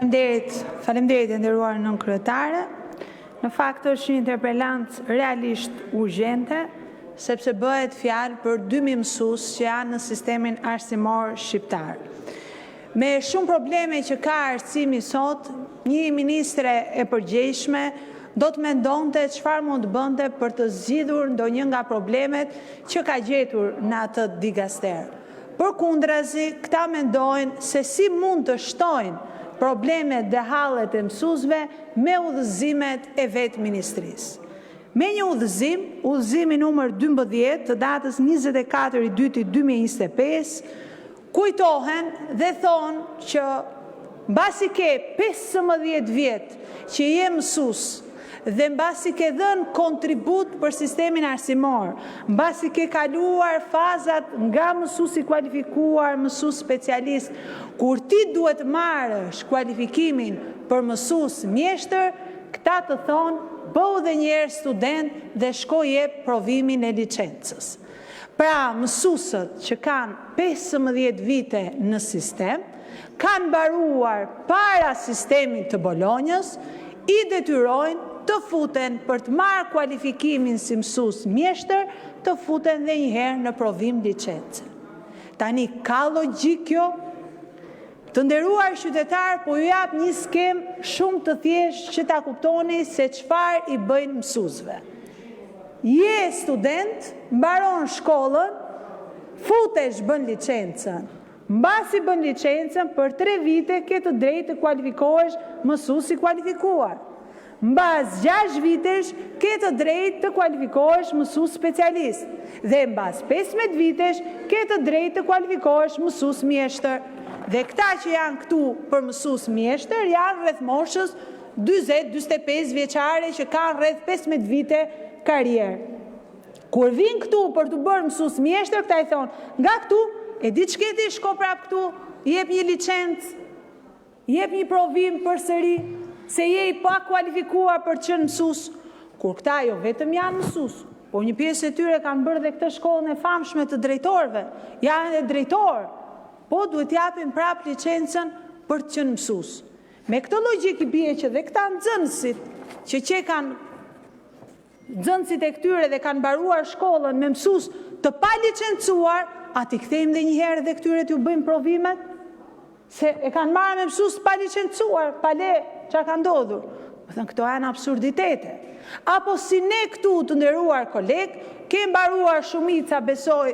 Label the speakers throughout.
Speaker 1: Faleminderit e nderuar nën kryetare. Në fakt është një interpelancë realisht urgjente, sepse bëhet fjalë për 2000 mësues që janë në sistemin arsimor shqiptar. Me shumë probleme që ka arsimi sot, një ministre e përgjegjshme do të mendonte çfarë mund të bënte për të zgjidhur ndonjë nga problemet që ka gjetur në atë digaster. Përkundrazi, këta mendojnë se si mund të shtojnë problemet dhe hallet e mësuesve me udhëzimet e vetë ministrisë. Me një udhëzim, udhëzimi numër 12 të datës 24/2/2025, kujtohen dhe thonë që mbasi ke 15 vjet që je mësues dhe mbasi ke dhënë kontribut për sistemin arsimor, mbasi ke kaluar fazat nga mësues i kualifikuar, mësues specialist, kur ti duhet marrësh kualifikimin për mësues mjeshtër, këta të thonë, bëu dhe njerë student dhe shko jep provimin e licencës. Pra, mësuesët që kanë 15 vite në sistem, kanë mbaruar para sistemit të Bolonjës, i detyrojnë të futen për të marrë kualifikimin si mësues mjeshtër, të futen dhe njëherë në provim licencë. Tani, ka logjik kjo? Të nderuar qytetar, po ju jap një skem shumë të thjeshtë që ta kuptoni se çfarë i bëjnë mësuesve. Je student, mbaron shkollën, futesh bën licencën. Mbasi bën licencën, për 3 vite ke të drejtë të kualifikohesh mësues i kualifikuar. Mbas 6 vitesh ke të drejtë të kualifikohesh mësues specialist dhe mbas 15 vitesh ke të drejtë të kualifikohesh mësues mjeshtër. Dhe këta që janë këtu për mësues mjeshtër janë rreth moshës 40-45 vjeçare që kanë rreth 15 vite karrierë. Kur vin këtu për të bërë mësues mjeshtër, këta i thonë, nga këtu e di ç'ke ti shko prap këtu, jep një licencë, jep një provim përsëri, se je i pa kualifikuar për të qenë mësues. Kur këta jo vetëm janë mësues, po një pjesë e tyre kanë bërë dhe këtë shkollën e famshme të drejtorëve, janë edhe drejtorë, po duhet japin prap licencën për të qenë mësues. Me këtë logjik i bie që dhe këta nxënësit që kanë nxënësit e këtyre dhe kanë mbaruar shkollën me mësues të pa licencuar, ati kthejmë dhe njëherë dhe këtyre t'ju bëjmë provimet, se e kanë marrë me mësues pa licencuar, pa le çfarë ka ndodhur. Më thënë, këto janë absurditete. Apo si ne këtu të nderuar koleg, ke mbaruar shumica, besoj,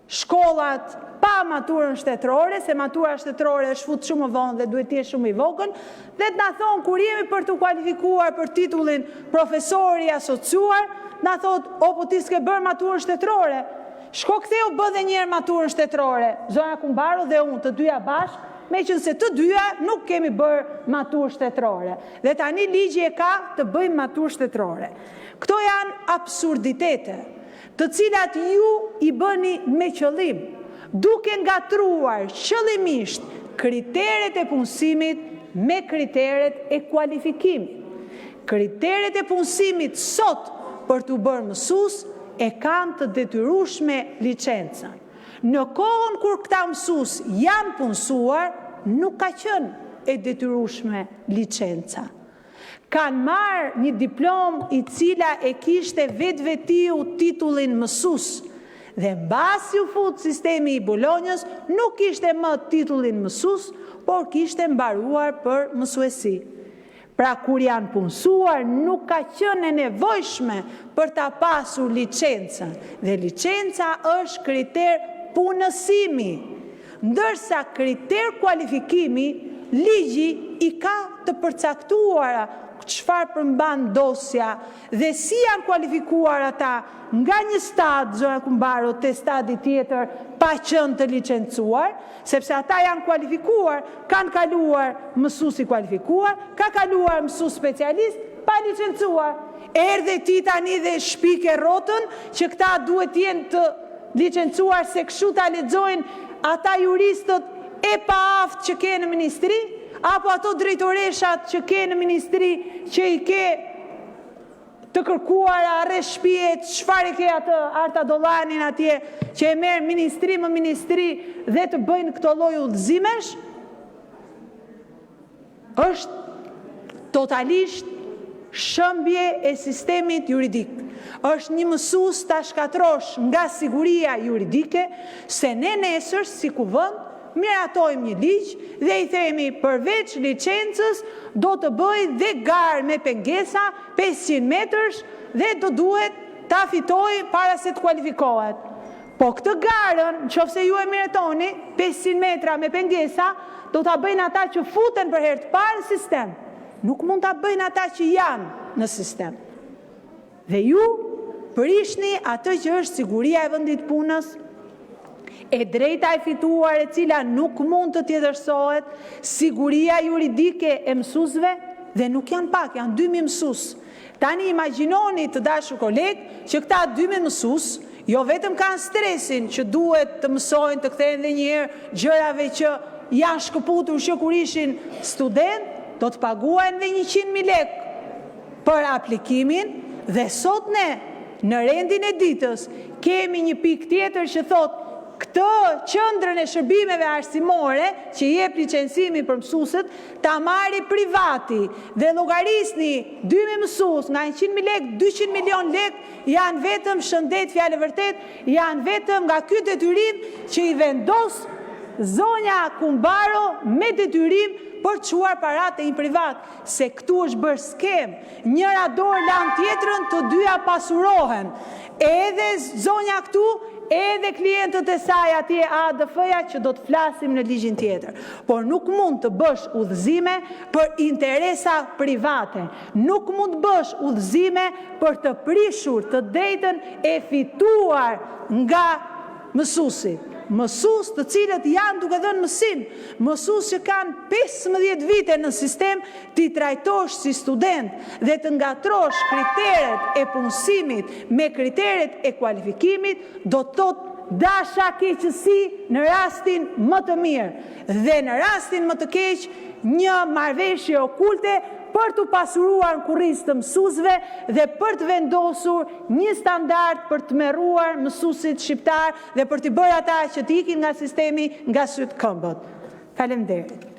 Speaker 1: shkollat pa maturën shtetërore, se matura shtetërore është fut shumë vonë dhe duhet të jetë shumë i vogël, dhe të na thonë kur jemi për të kualifikuar për titullin profesori asociuar, na thotë, o po ti s'ke bërë maturën shtetërore. Shko ktheu bë dhe njerë maturën shtetërore, Zoja Kumbaru dhe unë, të dyja bashkë, me që nëse të dyja nuk kemi bërë maturë shtetërore. Dhe tani ligji e ka të bëjmë maturë shtetërore. Këto janë absurditete, të cilat ju i bëni me qëllim, duke ngatruar qëllimisht kriteret e punësimit me kriteret e kualifikimit. Kriteret e punësimit sot për të bërë mësues e kanë të detyrueshme licencën. Në kohën kur këta mësues janë punësuar, nuk ka qenë e detyrueshme licenca. Kanë marrë një diplomë i cila e kishte vetvetiu titullin mësues, dhe mbasi u fut sistemi i Bolonjës, nuk kishte më titullin mësues, por kishte mbaruar për mësuesi. Pra kur janë punësuar, nuk ka qenë e nevojshme për ta pasur licencën, dhe licenca është kriter punësimi, ndërsa kriter kualifikimi, ligji i ka të përcaktuara çfarë përmban dosja dhe si janë kualifikuar ata nga një stad, Zoja Kumbaru, te stadi tjetër pa qenë të licencuar, sepse ata janë kualifikuar, kanë kaluar mësues i kualifikuar, ka kaluar mësues specialist, pa licencuar. Erdhe ti tani dhe shpike rrotën që këta duhet jenë të licencuar, se kështu ta lexojnë ata juristët e paaft që ke në ministri, apo ato drejtoreshat që ke në ministri që i ke të kërkuar arrest shtëpie, çfarë ke atë Arta Dollanin atje që e merr ministri më ministri dhe të bëjnë këto lloj udhëzimesh? është totalisht shëmbje e sistemit juridik. Është një mësues ta shkatrosh nga siguria juridike, se ne nesër si kuvend miratojmë një ligj dhe i themi përveç licencës do të bëj dhe garë me pengesa 500 metrësh dhe do duhet ta fitoj para se të kualifikohet. Po këtë garën, nëse ju e miratoni 500 metra me pengesa, do ta bëjnë ata që futen për herë të parë në sistem. Nuk mund ta bëjnë ata që janë në sistem. Dhe ju përishni atë që është siguria e vendit punës, e drejta e fituar e cila nuk mund të tjetërsohet, siguria juridike e mësuesve, dhe nuk janë pak, janë 2000 mësues. Tani imagjinoni të dashur kolegë që këta 2000 mësues jo vetëm kanë stresin që duhet të mësojnë të kthehen edhe një herë gjërave që janë shkëputur që kur ishin student, do të paguajnë dhe 100.000 lekë për aplikimin, dhe sot ne në rendin e ditës kemi një pikë tjetër që thotë këtë qendrën e shërbimeve arsimore që jep licencimin për mësuesit ta marri privati dhe llogarisni 2000 mësues nga 100.000 lekë, 200 milion lekë janë vetëm shëndet, fjalë vërtet, janë vetëm nga ky detyrim që i vendos zonja Kumbaro me detyrim për të çuar paratë e një privat, se këtu është bërë skem, njëra dorë lan tjetrën, të dyja pasurohen. Edhe zonja këtu, edhe klientët e saj atje ADF-ja që do të flasim në ligjin tjetër. Por nuk mund të bësh udhëzime për interesa private. Nuk mund të bësh udhëzime për të prishur të drejtën e fituar nga mësuesi. Mësues të cilët janë duke dhënë mësim, mësues që kanë 15 vite në sistem, ti trajtosh si student dhe të ngatrosh kriteret e punësimit me kriteret e kualifikimit, do të thotë dasha keqësi në rastin më të mirë dhe në rastin më të keq një marrëveshje okulte për të pasuruar kurrizë të mësuesve dhe për të vendosur një standard për të merruar mësuesit shqiptar dhe për të bërë ata që të ikin nga sistemi nga syt këmbët. Faleminderit.